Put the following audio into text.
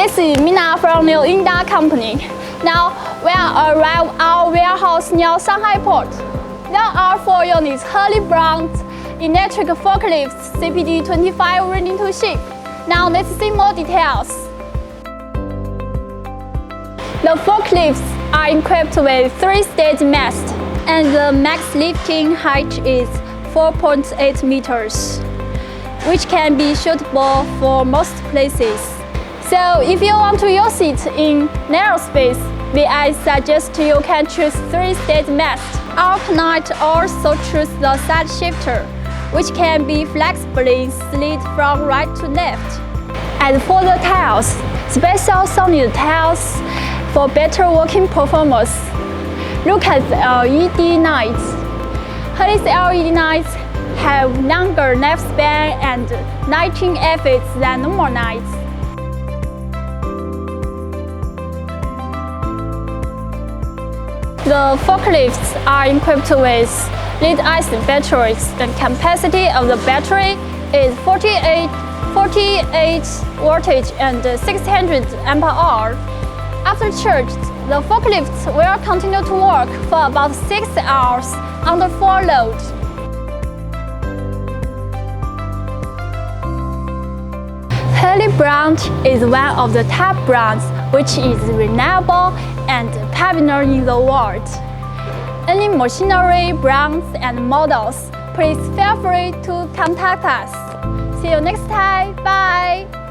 This is Mila from Newindu Company. Now we are arrived at our warehouse near Shanghai Port. There are 4 units HELI brand electric forklifts CPD25 ready to ship. Now let's see more details. The forklifts are equipped with 3-stage mast, and the max lifting height is 4.8 meters, which can be suitable for most places. So if you want to use it in narrow space, I suggest you can choose 3-stage mast. Or cannot also choose the side shifter, which can be flexibly slid from right to left. As for the tiles, special solid tiles for better working performance. Look at the LED lights. HELI's LED lights have longer lifespan and lighting effects than normal lights. The forklifts are equipped with lead-acid batteries. The capacity of the battery is 48 voltage and 600 ampere-hour. After charged, the forklifts will continue to work for about 6 hours under full load. HELI brand is one of the top brands which is reliable and popular in the world. Any machinery brands and models, please feel free to contact us. See you next time. Bye!